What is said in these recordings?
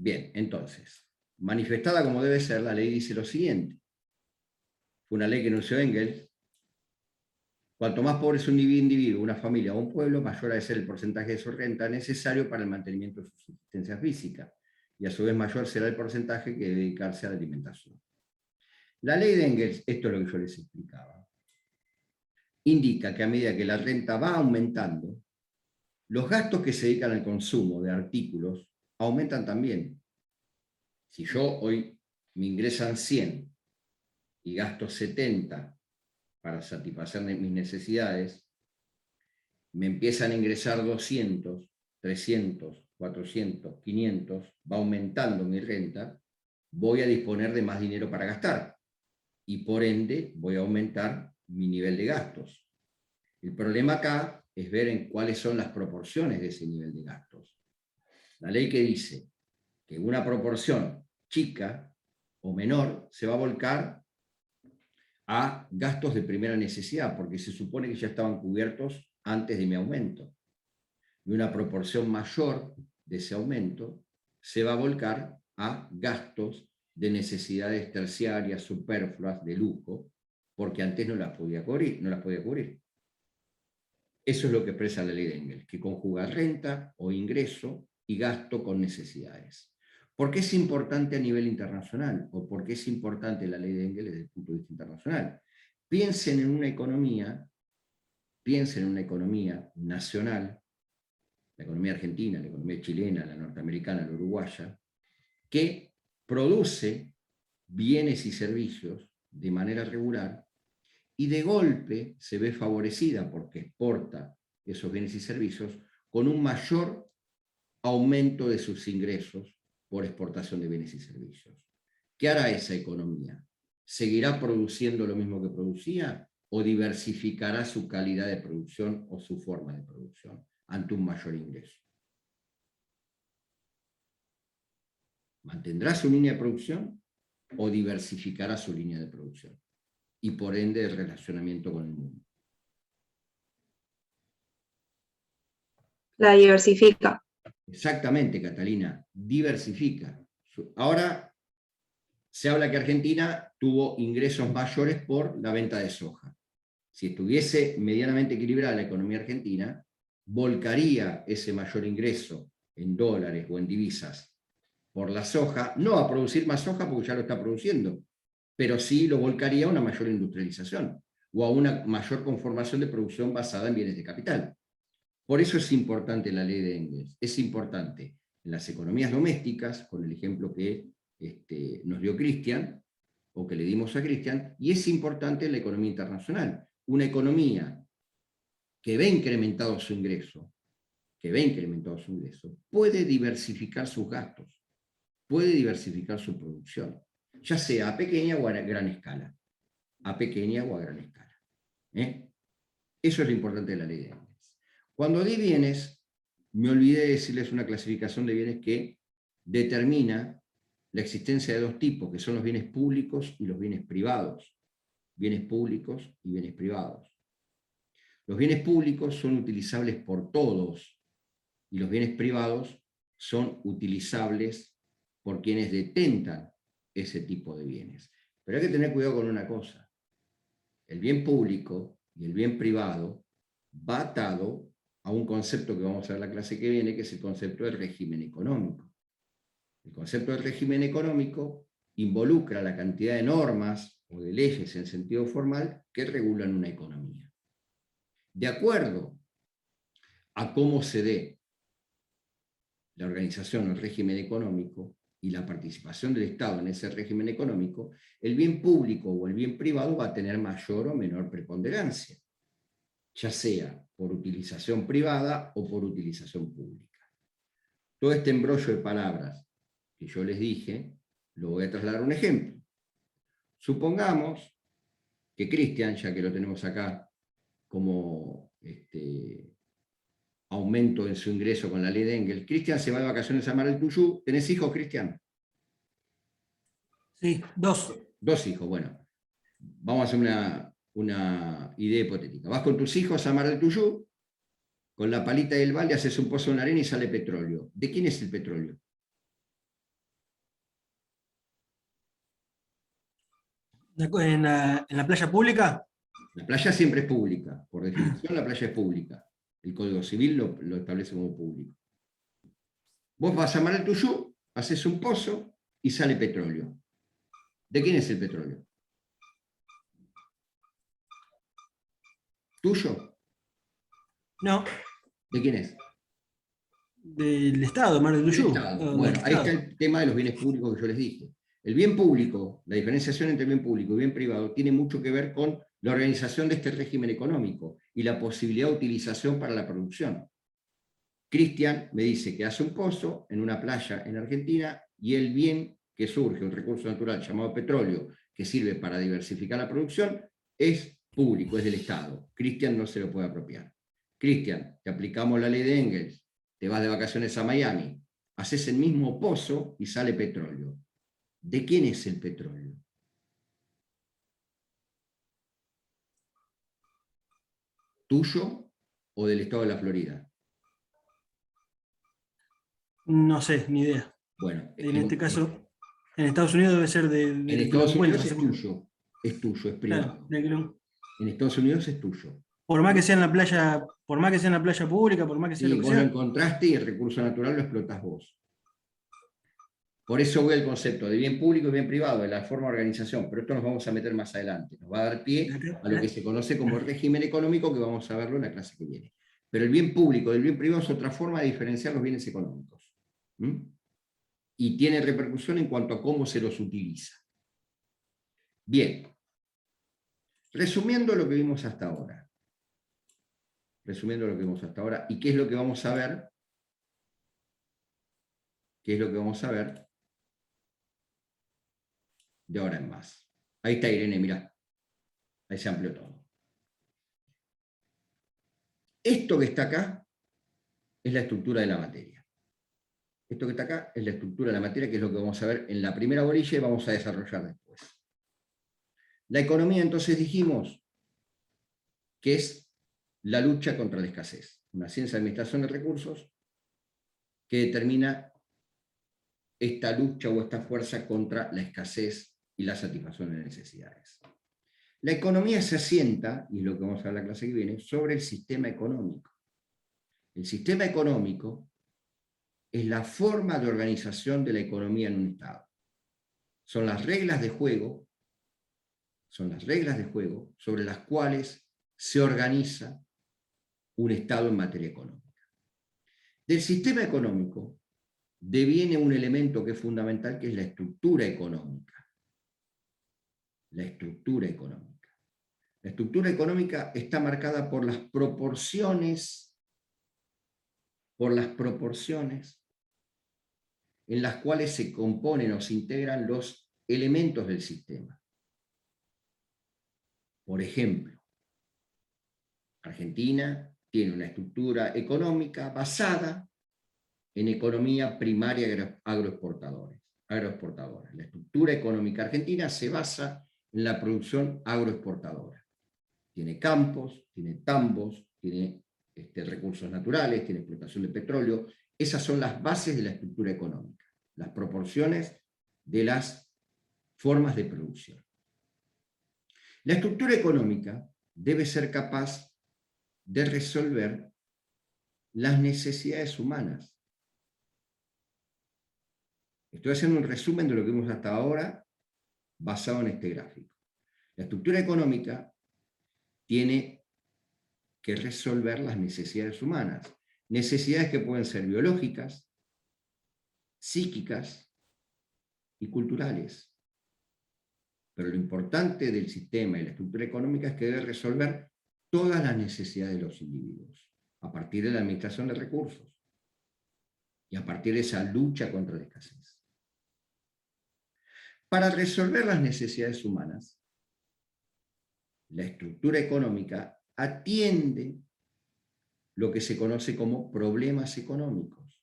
Bien, entonces, manifestada como debe ser, la ley dice lo siguiente. Fue una ley que anunció Engels. Cuanto más pobre es un individuo, una familia o un pueblo, mayor ha de ser el porcentaje de su renta necesario para el mantenimiento de su subsistencia física, y a su vez mayor será el porcentaje que debe dedicarse a la alimentación. La ley de Engels, esto es lo que yo les explicaba, indica que a medida que la renta va aumentando, los gastos que se dedican al consumo de artículos aumentan también. Si yo hoy me ingresan 100 y gasto 70 para satisfacer mis necesidades, me empiezan a ingresar 200, 300, 400, 500, va aumentando mi renta, voy a disponer de más dinero para gastar y por ende voy a aumentar mi nivel de gastos. El problema acá es ver en cuáles son las proporciones de ese nivel de gastos. La ley que dice que una proporción chica o menor se va a volcar a gastos de primera necesidad, porque se supone que ya estaban cubiertos antes de mi aumento. Y una proporción mayor de ese aumento se va a volcar a gastos de necesidades terciarias, superfluas, de lujo, porque antes no las podía cubrir. Eso es lo que expresa la ley de Engels, que conjuga renta o ingreso y gasto con necesidades. ¿Por qué es importante a nivel internacional? ¿O por qué es importante la ley de Engels desde el punto de vista internacional? Piensen en una economía nacional, la economía argentina, la economía chilena, la norteamericana, la uruguaya, que produce bienes y servicios de manera regular y de golpe se ve favorecida porque exporta esos bienes y servicios con un mayor aumento de sus ingresos por exportación de bienes y servicios. ¿Qué hará esa economía? ¿Seguirá produciendo lo mismo que producía o diversificará su calidad de producción o su forma de producción ante un mayor ingreso? ¿Mantendrá su línea de producción o diversificará su línea de producción? Y por ende el relacionamiento con el mundo. La diversifica. Exactamente, Catalina, diversifica. Ahora se habla que Argentina tuvo ingresos mayores por la venta de soja. Si estuviese medianamente equilibrada la economía argentina, volcaría ese mayor ingreso en dólares o en divisas por la soja, no a producir más soja porque ya lo está produciendo, pero sí lo volcaría a una mayor industrialización o a una mayor conformación de producción basada en bienes de capital. Por eso es importante la ley de Engels. Es importante en las economías domésticas, con el ejemplo que nos dio Cristian, o que le dimos a Cristian, y es importante en la economía internacional. Una economía que ve incrementado su ingreso, puede diversificar sus gastos, puede diversificar su producción, ya sea a pequeña o a gran escala. A pequeña o a gran escala. Eso es lo importante de la ley de Engels. Cuando di bienes, me olvidé de decirles una clasificación de bienes que determina la existencia de dos tipos, que son los bienes públicos y los bienes privados. Bienes públicos y bienes privados. Los bienes públicos son utilizables por todos y los bienes privados son utilizables por quienes detentan ese tipo de bienes. Pero hay que tener cuidado con una cosa. El bien público y el bien privado va atado a un concepto que vamos a ver en la clase que viene, que es el concepto del régimen económico. El concepto del régimen económico involucra la cantidad de normas o de leyes en sentido formal que regulan una economía. De acuerdo a cómo se dé la organización o el régimen económico y la participación del Estado en ese régimen económico, el bien público o el bien privado va a tener mayor o menor preponderancia, ya sea por utilización privada o por utilización pública. Todo este embrollo de palabras que yo les dije, lo voy a trasladar a un ejemplo. Supongamos que Cristian, ya que lo tenemos acá como aumento en su ingreso con la ley de Engels, Cristian se va de vacaciones a Mar del Tuyú. ¿Tenés hijos, Cristian? Sí, 2. 2 hijos, bueno. Vamos a hacer una idea hipotética. Vas con tus hijos a Mar del Tuyú, con la palita y el balde haces un pozo en la arena y sale petróleo. ¿De quién es el petróleo? En la playa pública, La playa siempre es pública, por definición la playa es pública. El Código Civil lo establece como público. Vos vas a Mar del Tuyú, haces un pozo y sale petróleo. ¿De quién es el petróleo? ¿Tuyo? no, ¿De quién es? del Estado, Mar del Del Tuyú, Estado. del Bueno, ahí está Estado. el tema de los bienes públicos que yo les dije. El bien público, la diferenciación entre bien público y bien privado, tiene mucho que ver con la organización de este régimen económico y la posibilidad de utilización para la producción. Cristian me dice que hace un pozo en una playa en Argentina y el bien que surge, un recurso natural llamado petróleo, que sirve para diversificar la producción, es público, es del Estado. Cristian no se lo puede apropiar. Cristian, te aplicamos la ley de Engels, te vas de vacaciones a Miami, haces el mismo pozo y sale petróleo. ¿De quién es el petróleo? ¿Tuyo o del Estado de la Florida? No sé, ni idea. Bueno, En este caso, en Estados Unidos debe ser en del que lo Estados encuentra, Unidos seguro. es tuyo, es Claro, privado. del que En Estados Unidos es tuyo. por más que sea en la playa, por más que sea en la playa pública, por más que sea Sí, lo que vos lo sea. encontraste y el recurso natural lo explotás vos. Por eso voy al concepto de bien público y bien privado, de la forma de organización, pero esto nos vamos a meter más adelante. Nos va a dar pie a lo que se conoce como régimen económico, que vamos a verlo en la clase que viene. Pero el bien público del bien privado es otra forma de diferenciar los bienes económicos. ¿Mm? Y tiene repercusión en cuanto a cómo se los utiliza. Bien. Resumiendo lo que vimos hasta ahora. Resumiendo lo que vimos hasta ahora. ¿Y qué es lo que vamos a ver? ¿Qué es lo que vamos a ver de ahora en más? Ahí está Irene, mirá. Ahí se amplió todo. Esto que está acá es la estructura de la materia. Esto que está acá es la estructura de la materia, que es lo que vamos a ver en la primera orilla y vamos a desarrollar después. La economía, entonces, dijimos que es la lucha contra la escasez. Una ciencia de administración de recursos que determina esta lucha o esta fuerza contra la escasez y la satisfacción de necesidades. La economía se asienta, y es lo que vamos a ver en la clase que viene, sobre el sistema económico. El sistema económico es la forma de organización de la economía en un Estado. Son las reglas de juego, sobre las cuales se organiza un Estado en materia económica. Del sistema económico deviene un elemento que es fundamental, que es la estructura económica. La estructura económica. La estructura económica está marcada por las proporciones en las cuales se componen o se integran los elementos del sistema. Por ejemplo, Argentina tiene una estructura económica basada en economía primaria agroexportadora. La estructura económica argentina se basa en la producción agroexportadora. Tiene campos, tiene tambos, tiene recursos naturales, tiene explotación de petróleo. Esas son las bases de la estructura económica, las proporciones de las formas de producción. La estructura económica debe ser capaz de resolver las necesidades humanas. Estoy haciendo un resumen de lo que vimos hasta ahora basado en este gráfico. La estructura económica tiene que resolver las necesidades humanas. Necesidades que pueden ser biológicas, psíquicas y culturales. Pero lo importante del sistema y la estructura económica es que debe resolver todas las necesidades de los individuos, a partir de la administración de recursos y a partir de esa lucha contra la escasez. Para resolver las necesidades humanas, la estructura económica atiende lo que se conoce como problemas económicos.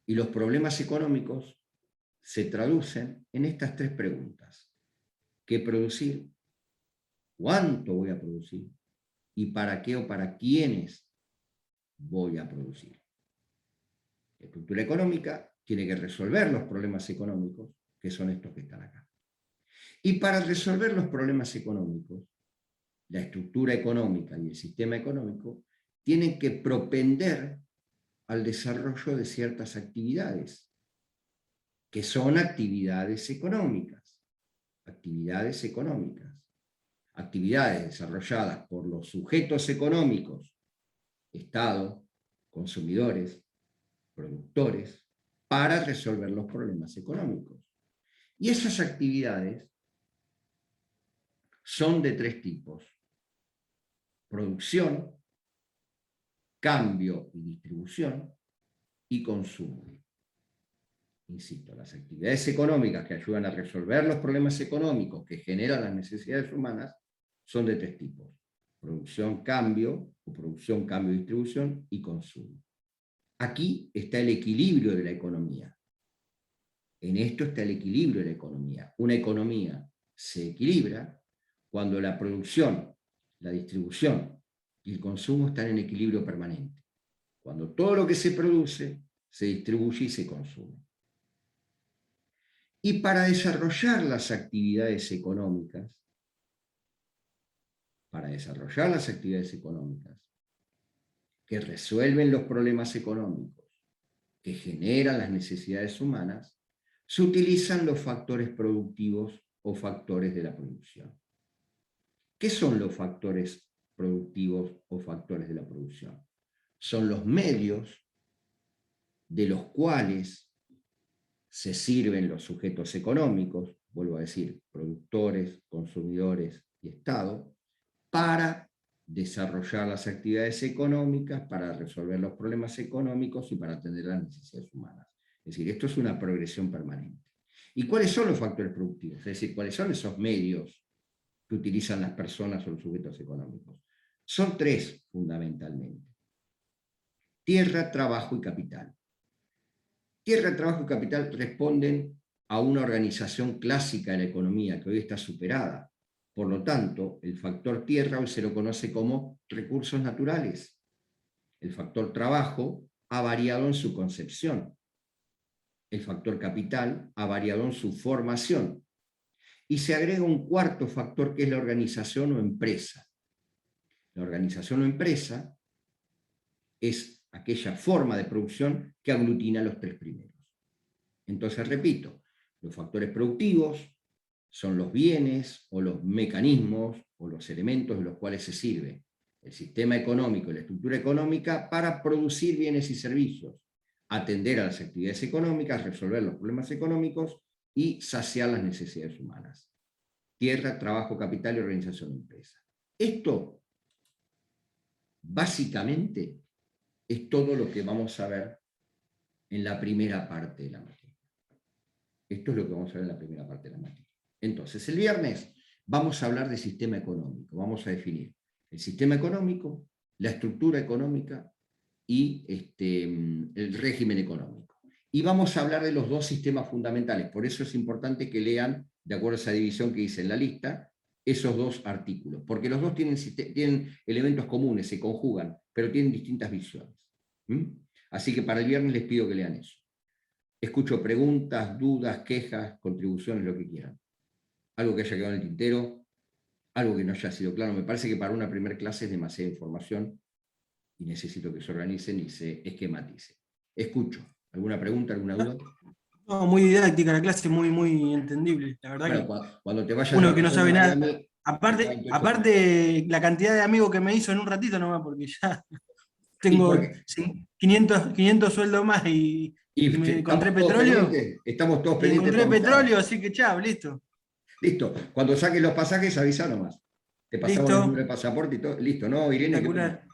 Y los problemas económicos se traducen en estas tres preguntas. ¿Qué producir? ¿Cuánto voy a producir? ¿Y para qué o para quiénes voy a producir? La estructura económica tiene que resolver los problemas económicos, que son estos que están acá. Y para resolver los problemas económicos, la estructura económica y el sistema económico tienen que propender al desarrollo de ciertas actividades, que son actividades económicas. Actividades económicas. Actividades desarrolladas por los sujetos económicos, Estado, consumidores, productores, para resolver los problemas económicos. Y esas actividades son de tres tipos: producción, cambio y distribución, y consumo. Insisto, las actividades económicas que ayudan a resolver los problemas económicos que generan las necesidades humanas son de tres tipos: producción, cambio, o producción, cambio, distribución, y consumo. Aquí está el equilibrio de la economía. En esto está el equilibrio de la economía. Una economía se equilibra cuando la producción, la distribución y el consumo están en equilibrio permanente. Cuando todo lo que se produce se distribuye y se consume. Y para desarrollar las actividades económicas, que resuelven los problemas económicos, que generan las necesidades humanas, se utilizan los factores productivos o factores de la producción. ¿Qué son los factores productivos o factores de la producción? Son los medios de los cuales se sirven los sujetos económicos, vuelvo a decir, productores, consumidores y Estado, para desarrollar las actividades económicas, para resolver los problemas económicos y para atender las necesidades humanas. Es decir, esto es una progresión permanente. ¿Y cuáles son los factores productivos? Es decir, ¿cuáles son esos medios que utilizan las personas o los sujetos económicos? Son tres, fundamentalmente: tierra, trabajo y capital. Tierra, trabajo y capital responden a una organización clásica de la economía que hoy está superada. Por lo tanto, el factor tierra hoy se lo conoce como recursos naturales. El factor trabajo ha variado en su concepción. El factor capital ha variado en su formación. Y se agrega un cuarto factor, que es la organización o empresa. La organización o empresa es aquella forma de producción que aglutina los tres primeros. Entonces, repito, los factores productivos son los bienes o los mecanismos o los elementos de los cuales se sirve el sistema económico y la estructura económica para producir bienes y servicios, atender a las actividades económicas, resolver los problemas económicos y saciar las necesidades humanas. Tierra, trabajo, capital y organización de empresa. Esto, básicamente, es todo lo que vamos a ver en la primera parte de la materia. Esto es lo que vamos a ver en la primera parte de la materia. Entonces, el viernes vamos a hablar de sistema económico. Vamos a definir el sistema económico, la estructura económica y el régimen económico. Y vamos a hablar de los dos sistemas fundamentales. Por eso es importante que lean, de acuerdo a esa división que hice en la lista, esos dos artículos. Porque los dos tienen elementos comunes, se conjugan, pero tienen distintas visiones. Así que para el viernes les pido que lean eso. Escucho preguntas, dudas, quejas, contribuciones, lo que quieran. Algo que haya quedado en el tintero, algo que no haya sido claro. Me parece que para una primera clase es demasiada información y necesito que se organicen y se esquematicen. Escucho. ¿Alguna pregunta, alguna duda? No, muy didáctica la clase, muy entendible. La verdad Bueno, que cuando te vayas de uno que no vacaciones sabe a nada. Miami, está Aparte, 28 días. aparte la cantidad de amigos que me hizo en un ratito nomás, porque ya ¿Y por tengo qué? 500 sueldos más y me encontré Estamos todos petróleo. pendientes, estamos todos Y pendientes de encontré tu avisada. petróleo, así que chao, listo. Listo. Cuando saques los pasajes, avisa nomás. Te pasamos los Listo. números de pasaporte y todo. Listo, ¿no, Irene? ¿Qué pasa? Espectacular.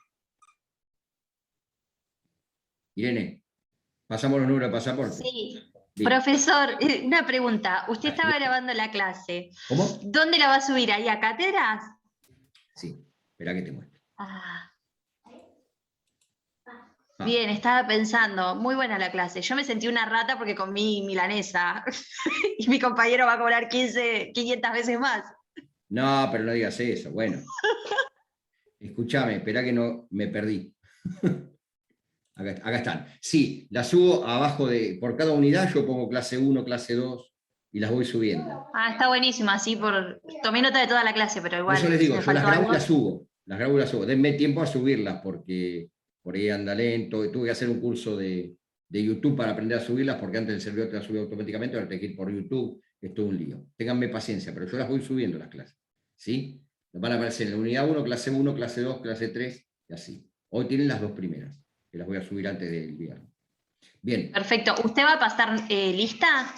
Irene, pasamos los números de pasaporte. Sí, Listo. profesor, una pregunta. Usted estaba Así es. grabando la clase. ¿Cómo? ¿Dónde la va a subir? ¿Ahí a Cátedras? Sí, espera que te muestre. Ah, Ah, bien, estaba pensando, muy buena la clase. Yo me sentí una rata porque comí milanesa y mi compañero va a cobrar 500 veces más. no, pero no digas eso. Bueno, escúchame, espera que no me perdí. Acá están. Sí, la subo abajo por cada unidad yo pongo clase 1, clase 2, y las voy subiendo. Ah, está buenísimo, así tomé nota de toda la clase, pero igual. Por eso les digo, me yo las faltó grabo y algo. las subo. Las grabo y las subo. Denme tiempo a subirlas porque por ahí anda lento. Tuve que hacer un curso de YouTube para aprender a subirlas porque antes el servidor te las subía automáticamente, ahora tengo que ir por YouTube, es todo un lío. Ténganme paciencia, pero yo las voy subiendo las clases. ¿Sí? Van a aparecer en la unidad 1, clase 1, clase 2, clase 3 y así. Hoy tienen las 2 primeras, que las voy a subir antes del viernes. Bien. Perfecto. ¿Usted va a pasar lista?